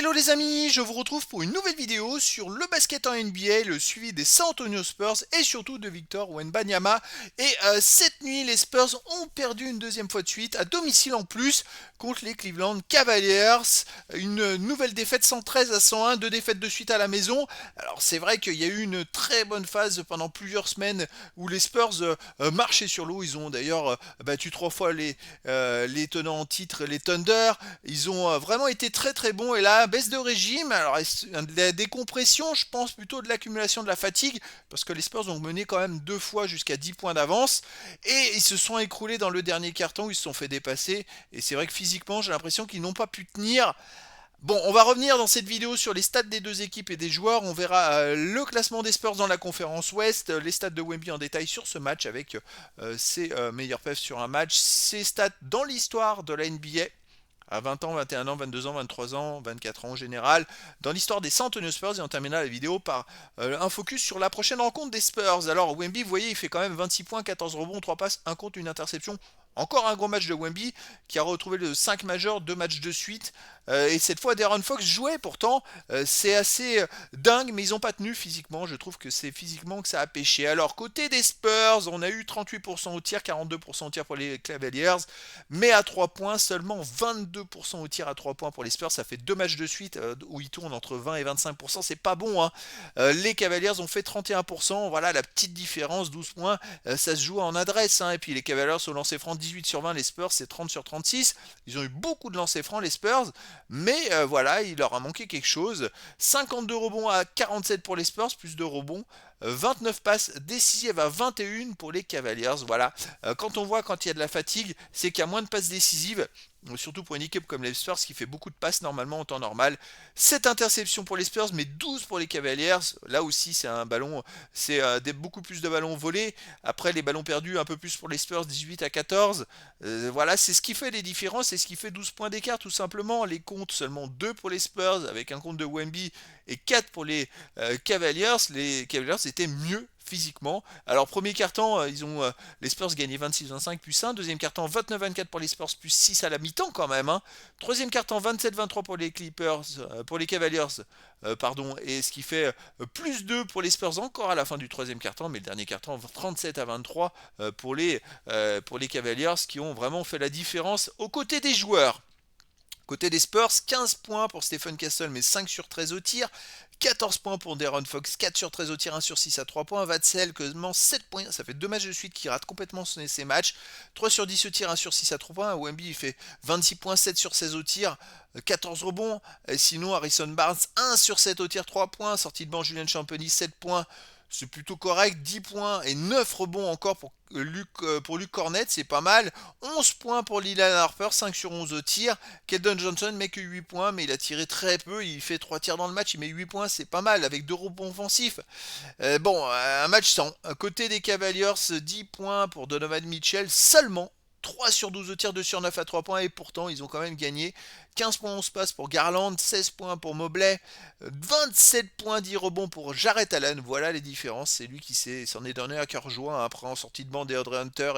Hello les amis, je vous retrouve pour une nouvelle vidéo sur le basket en NBA, le suivi des San Antonio Spurs et surtout de Victor Wembanyama. Et cette nuit, les Spurs ont perdu une deuxième fois de suite, à domicile en plus, contre les Cleveland Cavaliers. Une nouvelle défaite 113-101, deux défaites de suite à la maison. Alors c'est vrai qu'il y a eu une très bonne phase pendant plusieurs semaines où les Spurs marchaient sur l'eau. Ils ont d'ailleurs battu trois fois les tenants en titre, les Thunder. Ils ont vraiment été très très bons et là, baisse de régime, alors de la décompression, je pense plutôt de l'accumulation de la fatigue, parce que les Spurs ont mené quand même deux fois jusqu'à 10 points d'avance, et ils se sont écroulés dans le dernier carton, ils se sont fait dépasser, et c'est vrai que physiquement, j'ai l'impression qu'ils n'ont pas pu tenir. Bon, on va revenir dans cette vidéo sur les stats des deux équipes et des joueurs. On verra le classement des Spurs dans la conférence Ouest, les stats de Wemby en détail sur ce match avec ses meilleurs perfs sur un match, ses stats dans l'histoire de la NBA à 20 ans, 21 ans, 22 ans, 23 ans, 24 ans en général, dans l'histoire des San Antonio Spurs. Et on terminera la vidéo par un focus sur la prochaine rencontre des Spurs. Alors Wemby, vous voyez, il fait quand même 26 points, 14 rebonds, 3 passes, 1 contre, une interception. Encore un gros match de Wemby qui a retrouvé le 5 majeur, 2 matchs de suite. Et cette fois, De'Aaron Fox jouait pourtant. C'est assez dingue, mais ils n'ont pas tenu physiquement. Je trouve que c'est physiquement que ça a pêché. Alors, côté des Spurs, on a eu 38% au tir, 42% au tir pour les Cavaliers. Mais à 3 points, seulement 22% au tir à 3 points pour les Spurs. Ça fait 2 matchs de suite où ils tournent entre 20 et 25%. C'est pas bon, hein. Les Cavaliers ont fait 31%. Voilà la petite différence, 12 points. Ça se joue en adresse, hein. Et puis les Cavaliers au lancer franc 18 sur 20. Les Spurs, c'est 30 sur 36. Ils ont eu beaucoup de lancers francs, les Spurs. Mais voilà, il leur a manqué quelque chose. 52 rebonds à 47 pour les Spurs, plus de rebonds. 29 passes décisives à 21 pour les Cavaliers. Voilà. Quand on voit quand il y a de la fatigue, c'est qu'il y a moins de passes décisives. Surtout pour une équipe comme les Spurs qui fait beaucoup de passes normalement en temps normal. 7 interceptions pour les Spurs, mais 12 pour les Cavaliers. Là aussi, c'est un ballon, c'est beaucoup plus de ballons volés. Après, les ballons perdus, un peu plus pour les Spurs, 18 à 14. Voilà, c'est ce qui fait les différences, c'est ce qui fait 12 points d'écart tout simplement. Les comptes, seulement 2 pour les Spurs, avec un compte de Wemby, et 4 pour les Cavaliers. Les Cavaliers étaient mieux physiquement. Alors premier carton, les Spurs gagné 26-25 plus 1. Deuxième carton 29-24 pour les Spurs plus 6 à la mi-temps quand même, hein. Troisième carton 27-23 pour les Clippers, pour les Cavaliers, pardon, et ce qui fait plus 2 pour les Spurs encore à la fin du troisième carton, mais le dernier carton 37-23 pour les Cavaliers qui ont vraiment fait la différence aux côtés des joueurs. Côté des Spurs, 15 points pour Stephen Castle, mais 5 sur 13 au tir. 14 points pour De'Aaron Fox, 4 sur 13 au tir, 1 sur 6 à 3 points. Vatsel, quasiment 7 points. Ça fait 2 matchs de suite qui rate complètement ses matchs. 3 sur 10 au tir, 1 sur 6 à 3 points. Wemby, il fait 26 points, 7 sur 16 au tir, 14 rebonds. Et sinon, Harrison Barnes, 1 sur 7 au tir, 3 points. Sortie de banc, Julian Champagny, 7 points. C'est plutôt correct, 10 points et 9 rebonds encore pour Luke Cornet, c'est pas mal. 11 points pour Leland Harper, 5 sur 11 au tir. Keldon Johnson met que 8 points, mais il a tiré très peu. Il fait 3 tirs dans le match, il met 8 points, c'est pas mal, avec 2 rebonds offensifs. Un match sans. Côté des Cavaliers, 10 points pour Donovan Mitchell, seulement 3 sur 12 au tir, 2 sur 9 à 3 points, et pourtant ils ont quand même gagné. 15 points 11 passes pour Garland, 16 points pour Mobley, 27 points 10 rebonds pour Jarrett Allen. Voilà les différences, c'est lui qui s'en est donné à cœur joie, après en sortie de banc DeAndre Hunter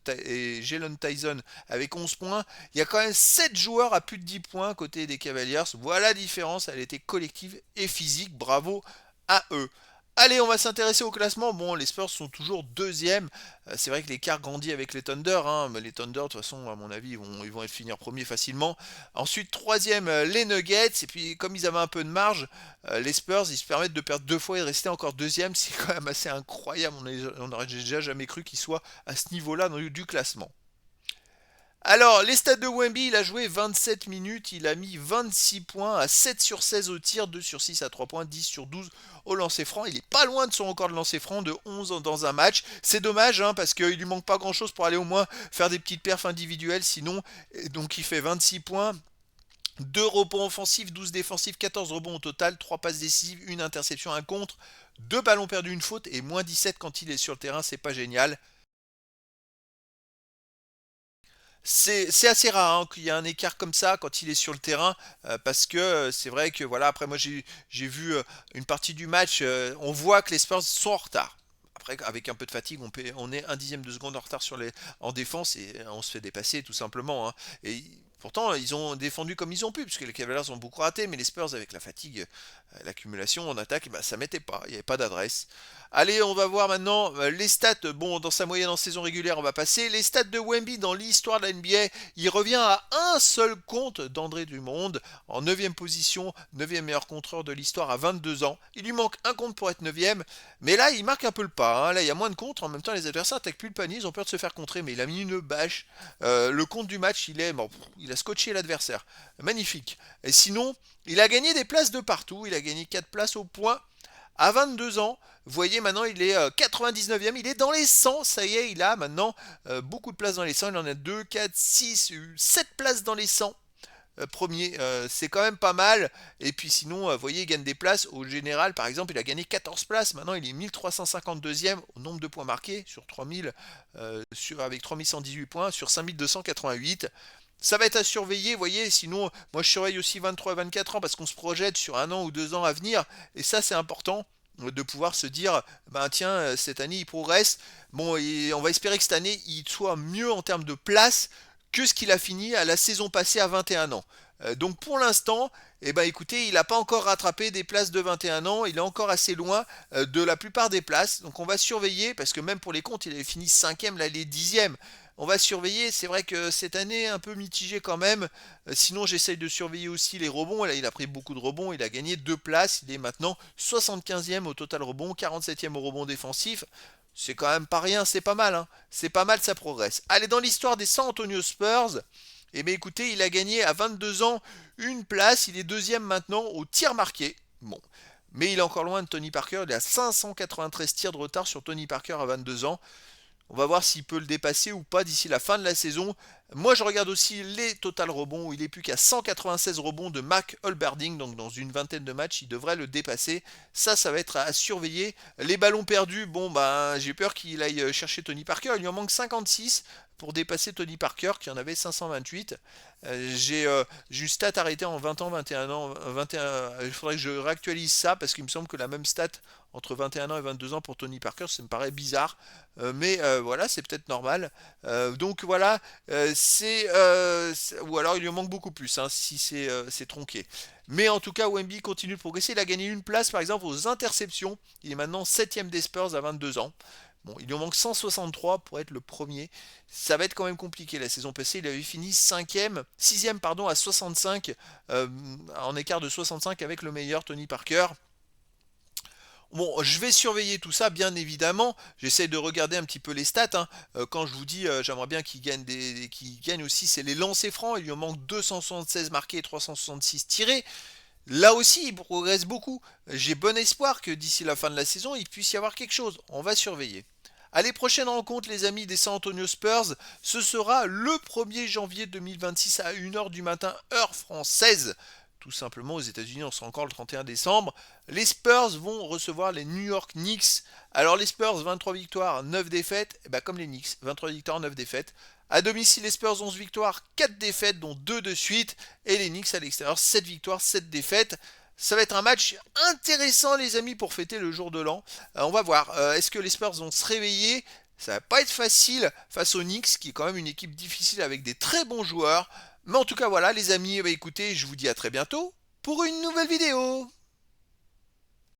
et Jalen Tyson avec 11 points. Il y a quand même 7 joueurs à plus de 10 points côté des Cavaliers. Voilà la différence, elle était collective et physique, bravo à eux. Allez, on va s'intéresser au classement. Bon, les Spurs sont toujours deuxième. C'est vrai que l'écart grandit avec les Thunder, hein, mais les Thunder, de toute façon, à mon avis, ils vont finir premier facilement. Ensuite, troisième, les Nuggets. Et puis, comme ils avaient un peu de marge, les Spurs, ils se permettent de perdre deux fois et de rester encore deuxième. C'est quand même assez incroyable. On n'aurait déjà jamais cru qu'ils soient à ce niveau-là du classement. Alors, les stats de Wemby, il a joué 27 minutes, il a mis 26 points à 7 sur 16 au tir, 2 sur 6 à 3 points, 10 sur 12 au lancer franc. Il est pas loin de son record de lancer franc de 11 dans un match. C'est dommage, hein, parce qu'il lui manque pas grand chose pour aller au moins faire des petites perfs individuelles, sinon, donc il fait 26 points. 2 rebonds offensifs, 12 défensifs, 14 rebonds au total, 3 passes décisives, une interception, un contre, 2 ballons perdus, une faute et moins 17 quand il est sur le terrain, c'est pas génial. C'est assez rare, hein, qu'il y ait un écart comme ça quand il est sur le terrain, parce que c'est vrai que voilà, après moi j'ai vu une partie du match, on voit que les Spurs sont en retard. Après, avec un peu de fatigue, on est un dixième de seconde en retard en défense et on se fait dépasser tout simplement, hein. Et Pourtant, ils ont défendu comme ils ont pu, puisque les Cavaliers ont beaucoup raté, mais les Spurs, avec la fatigue, l'accumulation en attaque, bah, ça mettait pas, il n'y avait pas d'adresse. Allez, on va voir maintenant les stats. Bon, dans sa moyenne en saison régulière, on va passer. Les stats de Wemby dans l'histoire de la NBA, il revient à un seul compte d'André Drummond, en 9e position, 9e meilleur contreur de l'histoire à 22 ans. Il lui manque un compte pour être 9e, mais là, il marque un peu le pas. Hein. Là, il y a moins de contres, en même temps, les adversaires attaquent plus le panier, ils ont peur de se faire contrer, mais il a mis une bâche. Le compte du match, il a scotché l'adversaire. Magnifique. Et sinon, il a gagné des places de partout. Il a gagné 4 places au point à 22 ans. Vous voyez, maintenant, il est 99e. Il est dans les 100. Ça y est, il a maintenant beaucoup de places dans les 100. Il en a 2, 4, 6, 7 places dans les 100. Premier, c'est quand même pas mal. Et puis sinon, vous voyez, il gagne des places. Au général, par exemple, il a gagné 14 places. Maintenant, il est 1352e au nombre de points marqués sur 3000, avec 3118 points sur 5288. Ça va être à surveiller, vous voyez, sinon, moi je surveille aussi 23 et 24 ans parce qu'on se projette sur 1 an ou 2 ans à venir, et ça c'est important de pouvoir se dire, ben tiens, cette année il progresse, bon, et on va espérer que cette année il soit mieux en termes de place que ce qu'il a fini à la saison passée à 21 ans. Donc pour l'instant, eh ben écoutez, il n'a pas encore rattrapé des places de 21 ans, il est encore assez loin de la plupart des places, donc on va surveiller, parce que même pour les comptes, il avait fini 5e, là il est 10e. On va surveiller, c'est vrai que cette année un peu mitigée quand même. Sinon j'essaye de surveiller aussi les rebonds. Là il a pris beaucoup de rebonds, il a gagné 2 places, il est maintenant 75e au total rebond, 47e au rebond défensif. C'est quand même pas rien, c'est pas mal. Hein. C'est pas mal, ça progresse. Allez, dans l'histoire des San Antonio Spurs, eh bien écoutez, il a gagné à 22 ans une place, il est deuxième maintenant au tir marqué. Bon. Mais il est encore loin de Tony Parker, il a 593 tirs de retard sur Tony Parker à 22 ans. On va voir s'il peut le dépasser ou pas d'ici la fin de la saison. Moi, je regarde aussi les total rebonds où il est plus qu'à 196 rebonds de Mark Olberding. Donc, dans une vingtaine de matchs, il devrait le dépasser. Ça va être à surveiller. Les ballons perdus, bon, ben, j'ai peur qu'il aille chercher Tony Parker. Il lui en manque 56 pour dépasser Tony Parker qui en avait 528. J'ai une stat arrêtée en 20 ans, 21 ans, 21. Il faudrait que je réactualise ça parce qu'il me semble que la même stat entre 21 ans et 22 ans pour Tony Parker, ça me paraît bizarre. Mais voilà, c'est peut-être normal. Donc voilà, ou alors il lui en manque beaucoup plus, hein, si c'est tronqué. Mais en tout cas, Wemby continue de progresser. Il a gagné une place, par exemple, aux interceptions. Il est maintenant 7ème des Spurs à 22 ans. Bon, il lui en manque 163 pour être le premier. Ça va être quand même compliqué. La saison passée, il avait fini 5ème, 6ème pardon, à 65, en écart de 65 avec le meilleur Tony Parker. Bon, je vais surveiller tout ça, bien évidemment. J'essaie de regarder un petit peu les stats. Hein. Quand je vous dis, j'aimerais bien qu'il gagne aussi, c'est les lancers francs. Il lui en manque 276 marqués et 366 tirés. Là aussi, il progresse beaucoup. J'ai bon espoir que d'ici la fin de la saison, il puisse y avoir quelque chose. On va surveiller. Allez, prochaine rencontre, les amis des San Antonio Spurs, ce sera le 1er janvier 2026 à 1h du matin, heure française. Tout simplement, aux États-Unis, on sera encore le 31 décembre. Les Spurs vont recevoir les New York Knicks. Alors, les Spurs, 23 victoires, 9 défaites. Et bah, comme les Knicks, 23 victoires, 9 défaites. À domicile, les Spurs, 11 victoires, 4 défaites, dont 2 de suite. Et les Knicks à l'extérieur, 7 victoires, 7 défaites. Ça va être un match intéressant, les amis, pour fêter le jour de l'an. On va voir. Est-ce que les Spurs vont se réveiller? Ça va pas être facile face aux Knicks, qui est quand même une équipe difficile avec des très bons joueurs. Mais en tout cas, voilà, les amis, écoutez, je vous dis à très bientôt pour une nouvelle vidéo.